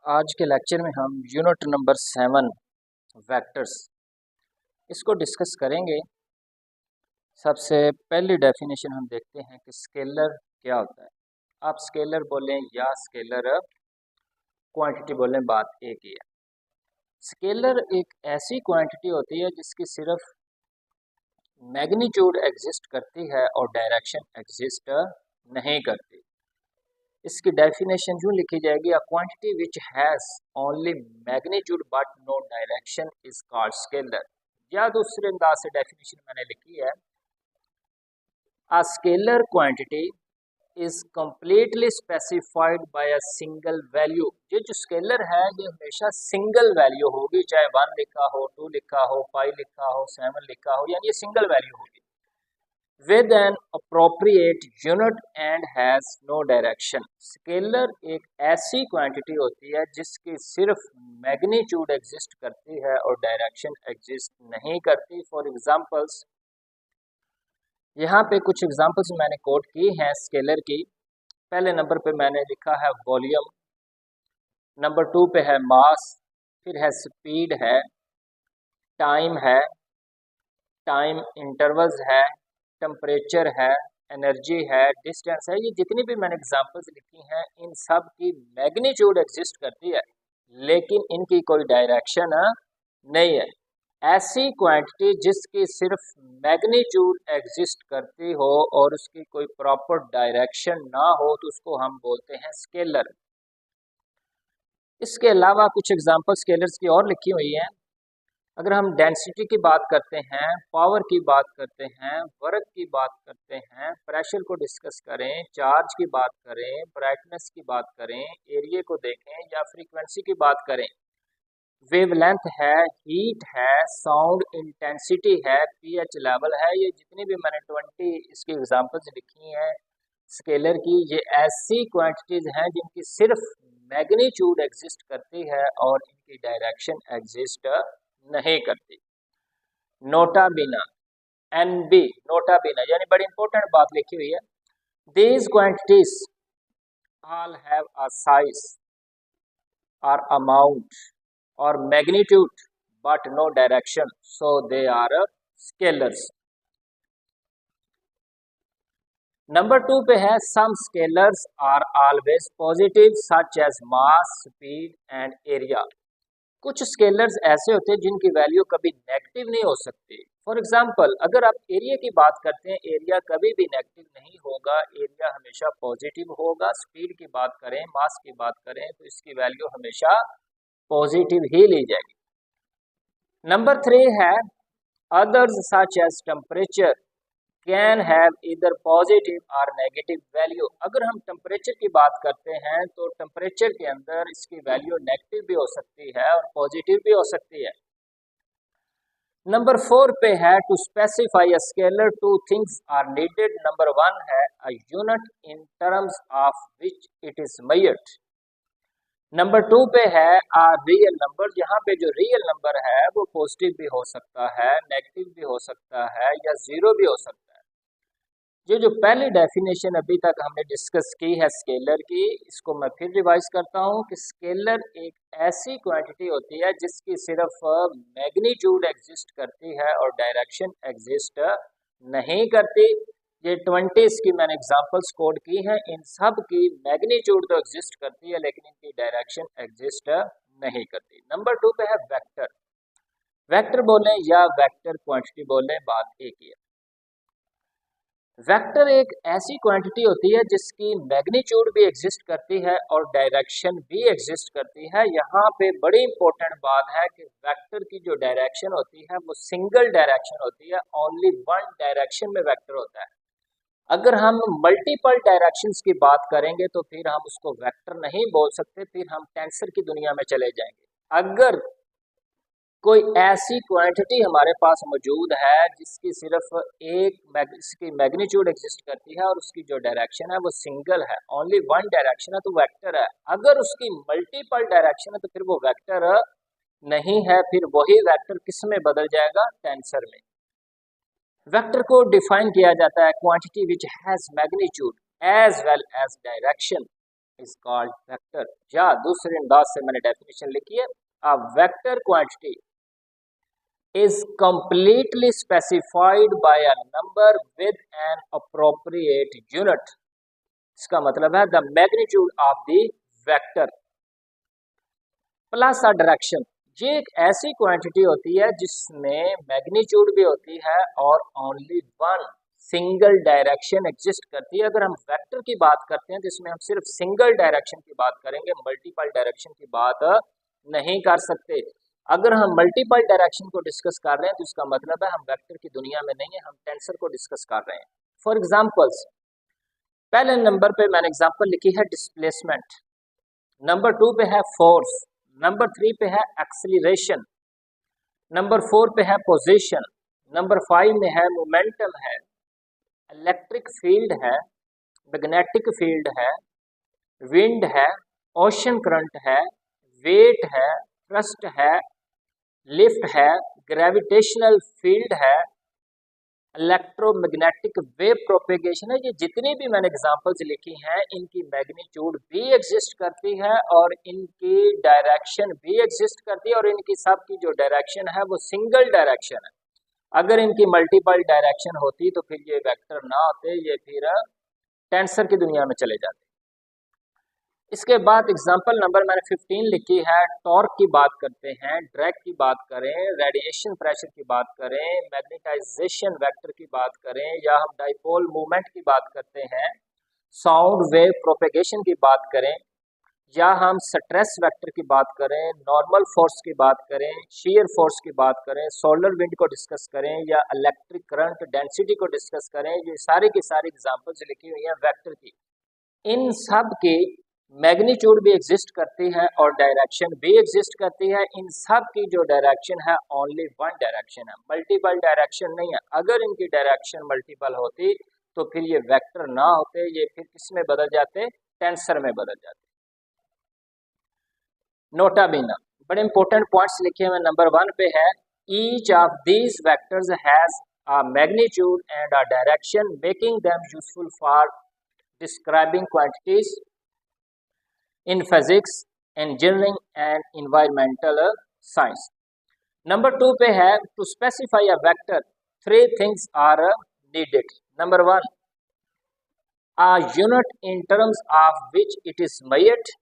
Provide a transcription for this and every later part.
आज के लेक्चर में हम यूनिट नंबर 7 वेक्टर्स इसको डिस्कस करेंगे। सबसे पहली डेफिनेशन हम देखते हैं कि स्केलर क्या होता है। आप स्केलर बोलें या स्केलर क्वांटिटी बोलें, बात एक ही है। स्केलर एक ऐसी क्वांटिटी होती है जिसकी सिर्फ मैग्नीट्यूड एग्जिस्ट करती है और डायरेक्शन एग्जिस्ट नहीं करती। इसकी डेफिनेशन यूँ लिखी जाएगी, a quantity which has only magnitude but no direction is called scalar. या दूसरे अंदाज से डेफिनेशन मैंने लिखी है, a scalar quantity is completely specified by a single value. ये जो स्केलर है ये हमेशा सिंगल वैल्यू होगी, चाहे 1 लिखा हो, 2 लिखा हो, 5 लिखा हो, 7 लिखा हो, यानी ये सिंगल वैल्यू होगी with an appropriate unit and has no direction। Scalar एक ऐसी क्वांटिटी होती है जिसकी सिर्फ मैग्नीट्यूड एग्जिस्ट करती है और डायरेक्शन एग्जिस्ट नहीं करती। फॉर एग्जांपल्स, यहाँ पे कुछ एग्जांपल्स मैंने कोट की हैं स्केलर की। पहले नंबर पे मैंने लिखा है वॉल्यूम, नंबर 2 पे है मास, फिर है स्पीड है, टाइम है, टाइम इंटरवल्स है, टेम्परेचर है, एनर्जी है, डिस्टेंस है। ये जितनी भी मैंने एग्जांपल्स लिखी हैं इन सब की मैग्नीट्यूड एग्जिस्ट करती है लेकिन इनकी कोई डायरेक्शन नहीं है। ऐसी क्वांटिटी जिसकी सिर्फ मैग्नीट्यूड एग्जिस्ट करती हो और उसकी कोई प्रॉपर डायरेक्शन ना हो तो उसको हम बोलते हैं स्केलर। इसके अलावा कुछ एग्जांपल स्केलर्स की और लिखी हुई हैं। अगर हम डेंसिटी की बात करते हैं, पावर की बात करते हैं, वर्क की बात करते हैं, प्रेशर को डिस्कस करें, चार्ज की बात करें, ब्राइटनेस की बात करें, एरिया को देखें या फ्रीक्वेंसी की बात करें, वेवलेंथ है, हीट है, साउंड इंटेंसिटी है, पीएच लेवल है, ये जितनी भी मैंने 20 इसकी एग्जांपल्स लिखी हैं स्केलर की, ये ऐसी क्वांटिटीज हैं जिनकी सिर्फ मैग्नीट्यूड एग्जिस्ट करती है और इनकी डायरेक्शन एग्जिस्ट नहीं करती। नोटा बिना, एनबी, नोटा बिना यानी बड़ी इंपॉर्टेंट बात लिखी हुई है, these quantities all have a size or amount or magnitude but no direction, so they are scalars. Number 2 पे है, some scalars are always positive such as mass, speed and area. कुछ स्केलर्स ऐसे होते हैं जिनकी वैल्यू कभी negative नहीं हो सकती। फॉर एग्जांपल, अगर आप एरिया की बात करते हैं, एरिया कभी भी नेगेटिव नहीं होगा, एरिया हमेशा पॉजिटिव होगा। स्पीड की बात करें, मास की बात करें तो इसकी वैल्यू हमेशा पॉजिटिव ही ली जाएगी। नंबर 3 है, others such as temperature can have either positive और नेगेटिव वैल्यू। अगर हम टेम्परेचर की बात करते हैं तो टेम्परेचर के अंदर इसकी वैल्यू नेगेटिव भी हो सकती है और पॉजिटिव भी हो सकती है। नंबर 4 पे है, to specify a scalar two things are needed. Number 1 है, a unit in terms of which it is measured. Number 2 पे है, आ रियल नंबर, यहाँ पे जो रियल नंबर है वो पॉजिटिव भी हो सकता है, नेगेटिव भी हो सकता है या जीरो भी हो सकता है। ये जो पहली डेफिनेशन अभी तक हमने डिस्कस की है स्केलर की, इसको मैं फिर रिवाइज करता हूँ कि स्केलर एक ऐसी क्वांटिटी होती है जिसकी सिर्फ मैग्नीट्यूड एग्जिस्ट करती है और डायरेक्शन एग्जिस्ट नहीं करती। ये 20 की मैंने एग्जांपल्स कोड की हैं, इन सब की मैग्नीट्यूड तो एग्जिस्ट करती है लेकिन इनकी डायरेक्शन एग्जिस्ट नहीं करती। नंबर 2 पे है वेक्टर। वेक्टर बोलें या वेक्टर क्वांटिटी बोलें, बात एक ही है। वेक्टर एक ऐसी क्वांटिटी होती है जिसकी मैग्नीट्यूड भी एग्जिस्ट करती है और डायरेक्शन भी एग्जिस्ट करती है। यहाँ पे बड़ी इंपॉर्टेंट बात है कि वेक्टर की जो डायरेक्शन होती है वो सिंगल डायरेक्शन होती है, ओनली वन डायरेक्शन में वेक्टर होता है। अगर हम मल्टीपल डायरेक्शंस की बात करेंगे तो फिर हम उसको वेक्टर नहीं बोल सकते, फिर हम टेंसर की दुनिया में चले जाएंगे। अगर कोई ऐसी क्वांटिटी हमारे पास मौजूद है जिसकी सिर्फ इसकी मैग्नीट्यूड एग्जिस्ट करती है और उसकी जो डायरेक्शन है वो सिंगल है, ओनली वन डायरेक्शन है, तो वेक्टर है। अगर उसकी मल्टीपल डायरेक्शन है तो फिर वो वेक्टर नहीं है, फिर वही वेक्टर किस में बदल जाएगा, टेंसर में। वेक्टर को डिफाइन किया जाता है, quantity which has magnitude as well as direction is called vector. या दूसरे अंदाज से मैंने डेफिनेशन लिखी है, a vector quantity is completely specified by a number with an appropriate unit। इसका मतलब है the magnitude of the vector plus a direction. ये एक ऐसी क्वांटिटी होती है जिसमें मैग्नीट्यूड भी होती है और only one single direction exist करती है। अगर हम वेक्टर की बात करते हैं तो इसमें हम सिर्फ सिंगल डायरेक्शन की बात करेंगे, मल्टीपल डायरेक्शन की बात नहीं कर सकते। अगर हम मल्टीपल डायरेक्शन को डिस्कस कर रहे हैं तो इसका मतलब है हम वेक्टर की दुनिया में नहीं है, हम टेंसर को डिस्कस कर रहे हैं। फॉर एग्जांपल्स, पहले नंबर पे मैंने एग्जांपल लिखी है डिस्प्लेसमेंट, नंबर 2 पे है फोर्स, नंबर 3 पे है एक्सीलरेशन, नंबर 4 पे है पोजीशन, नंबर 5 में है मोमेंटम है, इलेक्ट्रिक फील्ड है, मैग्नेटिक फील्ड है, विंड है, ओशन करंट है, वेट है, थ्रस्ट है, लिफ्ट है, ग्रेविटेशनल फील्ड है, इलेक्ट्रोमैग्नेटिक वेव प्रोपेगेशन है। ये जितनी भी मैंने एग्जांपल्स लिखी हैं इनकी मैग्नीट्यूड भी एग्जिस्ट करती है और इनकी डायरेक्शन भी एग्जिस्ट करती है और इनकी सब की जो डायरेक्शन है वो सिंगल डायरेक्शन है। अगर इनकी मल्टीपल डायरेक्शन होती तो फिर ये वेक्टर ना होते, ये फिर टेंसर की दुनिया में चले जाते। इसके बाद एग्जांपल नंबर मैंने 15 लिखी है, टॉर्क की बात करते हैं, ड्रैग की बात करें, रेडिएशन प्रेशर की बात करें, मैग्नेटाइजेशन वेक्टर की बात करें, या हम डाइपोल मूवमेंट की बात करते हैं, साउंड वेव प्रोपेगेशन की बात करें, या हम स्ट्रेस वेक्टर की बात करें, नॉर्मल फोर्स की बात करें, शेयर फोर्स की बात करें, सोलर विंड को डिस्कस करें, या इलेक्ट्रिक करंट डेंसिटी को डिस्कस करें। ये सारी की सारी एग्जांपल्स लिखी हुई हैं वेक्टर की। इन सब की मैग्नीट्यूड भी एग्जिस्ट करती है और डायरेक्शन भी एग्जिस्ट करती है। इन सब की जो डायरेक्शन है ओनली वन डायरेक्शन है, मल्टीपल डायरेक्शन नहीं है। अगर इनकी डायरेक्शन मल्टीपल होती तो फिर ये वेक्टर ना होते, ये फिर किस में बदल जाते, टेंसर में बदल जाते। नोटा बीना, बड़े इंपॉर्टेंट पॉइंट्स लिखे हुए नंबर 1 पे है, each of these vectors has a magnitude and a direction making them useful for describing quantities in physics, engineering and environmental science। Number 2 पे है, to specify a vector 3 things are needed। Number 1, a unit in terms of which it is measured।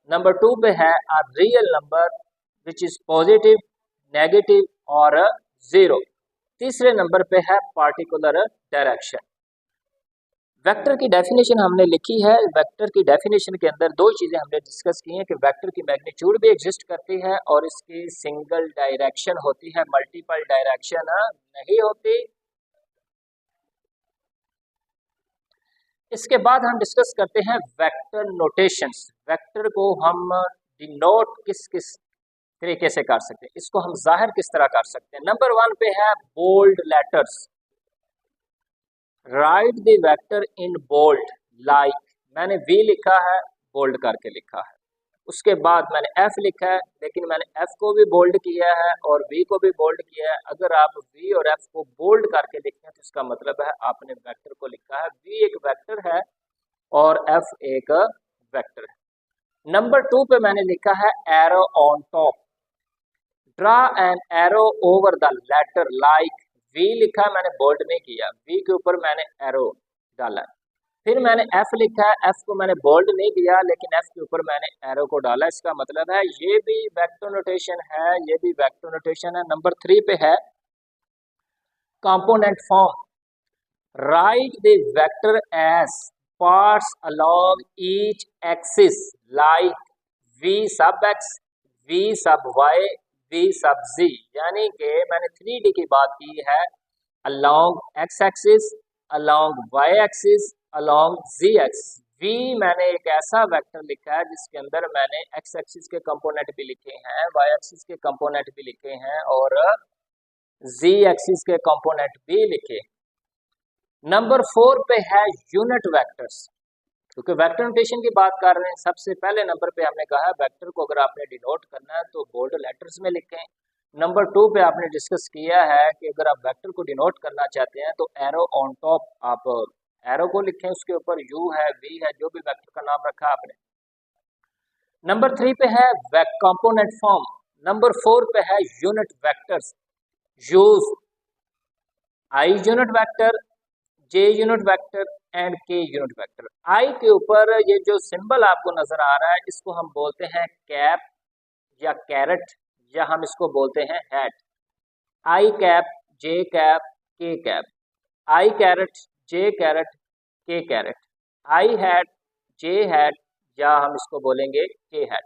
Number 2 पे है, a real number which is positive, negative और 0। तीसरे number पे है particular direction। Vector की definition हमने लिखी है। वेक्टर की डेफिनेशन के अंदर दो चीज़ें हमने डिस्कस की हैं कि वेक्टर की मैग्नीट्यूड भी एग्जिस्ट करती है और इसकी सिंगल डायरेक्शन होती है, मल्टीपल डायरेक्शन नहीं होती। इसके बाद हम डिस्कस करते हैं वेक्टर नोटेशंस। वेक्टर को हम डिनोट किस किस तरीके से कर सकते हैं, इसको हम जाहिर किस तरह कर सकते हैं। नंबर 1 पे है bold letters. Write the vector in bold, like मैंने V लिखा है, बोल्ड करके लिखा है। उसके बाद मैंने F लिखा है, लेकिन मैंने F को भी बोल्ड किया है और V को भी बोल्ड किया है। अगर आप V और F को बोल्ड करके लिखते हैं तो इसका मतलब है आपने वेक्टर को लिखा है। V एक वेक्टर है और F एक वेक्टर है। नंबर 2 पे मैंने लिखा है arrow on top. Draw an arrow over the letter, like V लिखा है, मैंने बोल्ड नहीं किया, V के ऊपर मैंने एरो डाला। फिर मैंने F लिखा है, F को मैंने बोल्ड नहीं किया लेकिन F के ऊपर मैंने एरो को डाला। इसका मतलब है ये भी वेक्टर नोटेशन है, ये भी वेक्टर नोटेशन है। नंबर 3 पे है component form. Write the vector as parts along each axis, like V sub X, V sub Y, V sub Z। यानी कि मैंने 3D की बात की है, along X axis, along Y axis, along Z axis. V मैंने एक ऐसा वेक्टर लिखा है जिसके अंदर मैंने X एक्सिस के कंपोनेंट भी लिखे हैं, Y एक्सिस के कंपोनेंट भी लिखे हैं और Z एक्सिस के कंपोनेंट भी लिखे। नंबर 4 पे है यूनिट वेक्टर्स। क्योंकि वेक्टर नोटेशन की बात कर रहे हैं, सबसे पहले नंबर पे हमने कहा वेक्टर को अगर आपने डिनोट करना है तो बोल्ड लेटर्स में लिखें। नंबर 2 पे आपने डिस्कस किया है कि अगर आप वेक्टर को डिनोट करना चाहते हैं तो एरो ऑन टॉप आप एरो को लिखें, उसके ऊपर यू है, वी है, जो भी वेक्टर का नाम रखा आपने। नंबर 3 पे है कंपोनेंट फॉर्म। नंबर 4 पे है unit vectors. Use I unit vector, J unit vector and के यूनिट वेक्टर। आई के ऊपर ये जो सिंबल आपको नजर आ रहा है, इसको हम बोलते हैं कैप या कैरेट, या हम इसको बोलते हैं hat. I cap, J cap, K cap, I caret, J caret, K caret, I hat, J hat, या हम इसको बोलेंगे K hat.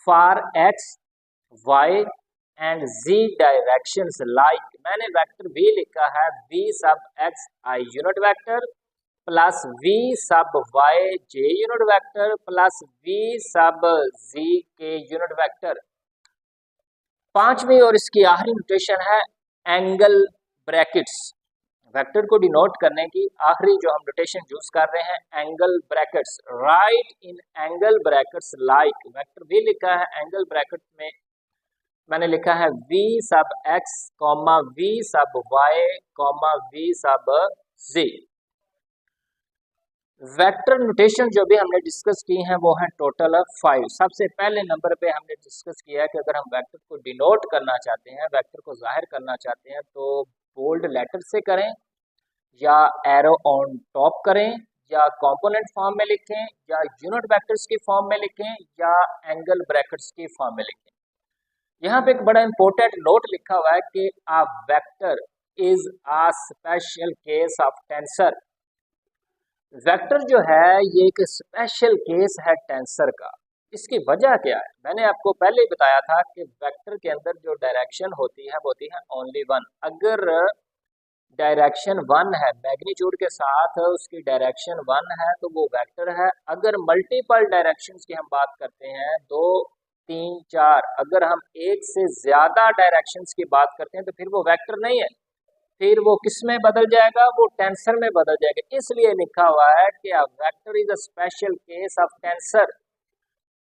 For X, Y and z directions like, मैंने वेक्टर v लिखा है, v sub x i unit vector plus v sub y j unit vector plus v sub z k unit vector. पांचवी और इसकी आखिरी notation है angle brackets. Vector को denote करने की आखिरी जो हम नोटेशन यूज कर रहे हैं, angle brackets. Write in angle brackets like, vector v लिखा है, एंगल ब्रैकेट में मैंने लिखा है v sub x, v sub y, v sub z। Vector notation जो भी हमने डिस्कस की हैं वो है टोटल 5। सबसे पहले नंबर पे हमने डिस्कस किया है कि अगर हम वेक्टर को डिनोट करना चाहते हैं, वेक्टर को जाहिर करना चाहते हैं, तो बोल्ड लेटर से करें, या एरो ऑन टॉप करें, या कंपोनेंट फॉर्म में लिखें, या यूनिट वेक्टर्स की फॉर्म में लिखें, या एंगल ब्रैकेट्स की फॉर्म में लिखें। यहाँ पे एक बड़ा इंपॉर्टेंट नोट लिखा हुआ है कि a vector is a special case of tensor. Vector जो है ये एक स्पेशल केस है टेंसर का। इसकी वजह क्या है? मैंने आपको पहले ही बताया था कि वेक्टर के अंदर जो डायरेक्शन होती है वो होती है ओनली वन। अगर डायरेक्शन वन है, मैग्नीट्यूड के साथ उसकी डायरेक्शन वन है, तो वो वेक्टर है। अगर मल्टीपल डायरेक्शंस की हम बात करते हैं, 2, 3, 4, अगर हम एक से ज्यादा डायरेक्शंस की बात करते हैं तो फिर वो वेक्टर नहीं है, फिर वो किस में बदल जाएगा? वो टेंसर में बदल जाएगा। इसलिए लिखा हुआ है कि a vector is a special case of tensor.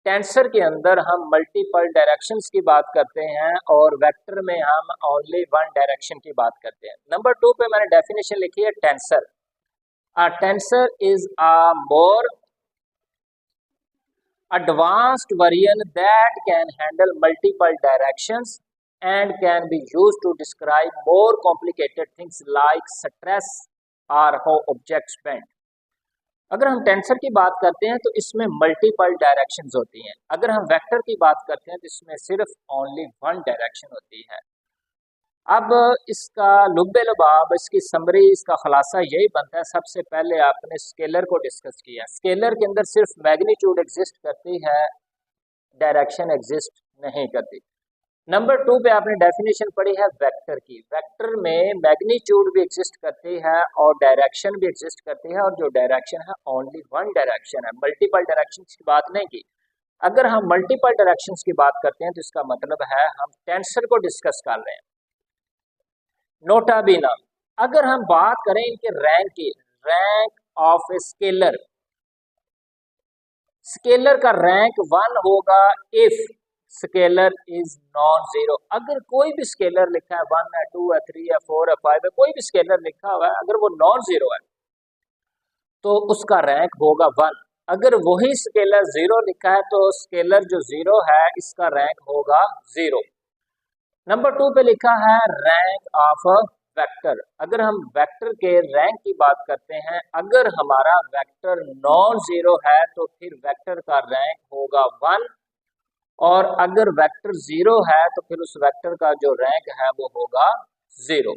Tensor के अंदर हम मल्टीपल डायरेक्शंस की बात करते हैं और वेक्टर में हम ओनली वन डायरेक्शन की बात करते हैं। नंबर 2 पे मैंने डेफिनेशन लिखी है tensor. A tensor is a more advanced version that can handle multiple directions and can be used to describe more complicated things like stress or how objects bend। अगर हम टेंसर की बात करते हैं तो इसमें मल्टीपल डायरेक्शंस होती हैं। अगर हम वेक्टर की बात करते हैं तो इसमें सिर्फ ओनली वन डायरेक्शन होती है। अब इसका लुब्बे लुबाब, इसकी समरी, इसका खुलासा यही बनता है। सबसे पहले आपने स्केलर को डिस्कस किया। स्केलर के अंदर सिर्फ मैग्नीट्यूड एग्जिस्ट करती है, डायरेक्शन एग्जिस्ट नहीं करती। नंबर 2 पे आपने डेफिनेशन पढ़ी है वेक्टर की। वेक्टर में मैग्नीट्यूड भी एग्जिस्ट करती है और डायरेक्शन भी एग्जिस्ट करती है, और जो डायरेक्शन है ओनली वन डायरेक्शन है, मल्टीपल डायरेक्शन की बात नहीं की। अगर हम मल्टीपल डायरेक्शन की बात करते हैं तो इसका मतलब है हम टेंसर को डिस्कस कर रहे हैं। नोटा बीना, अगर हम बात करें इनके रैंक की, रैंक ऑफ स्केलर, स्केलर का रैंक 1 होगा if scalar is non zero. अगर कोई भी स्केलर लिखा है 1 है, 2 है, 3 है, 4 है, 5 है, कोई भी स्केलर लिखा हुआ है, अगर वो नॉन जीरो है तो उसका रैंक होगा 1। अगर वही स्केलर 0 लिखा है तो स्केलर जो 0 है इसका रैंक होगा 0। नंबर 2 पे लिखा है रैंक ऑफ वेक्टर। अगर हम वेक्टर के रैंक की बात करते हैं, अगर हमारा वेक्टर नॉन जीरो है तो फिर वेक्टर का रैंक होगा 1, और अगर वेक्टर 0 है तो फिर उस वेक्टर का जो रैंक है वो होगा 0।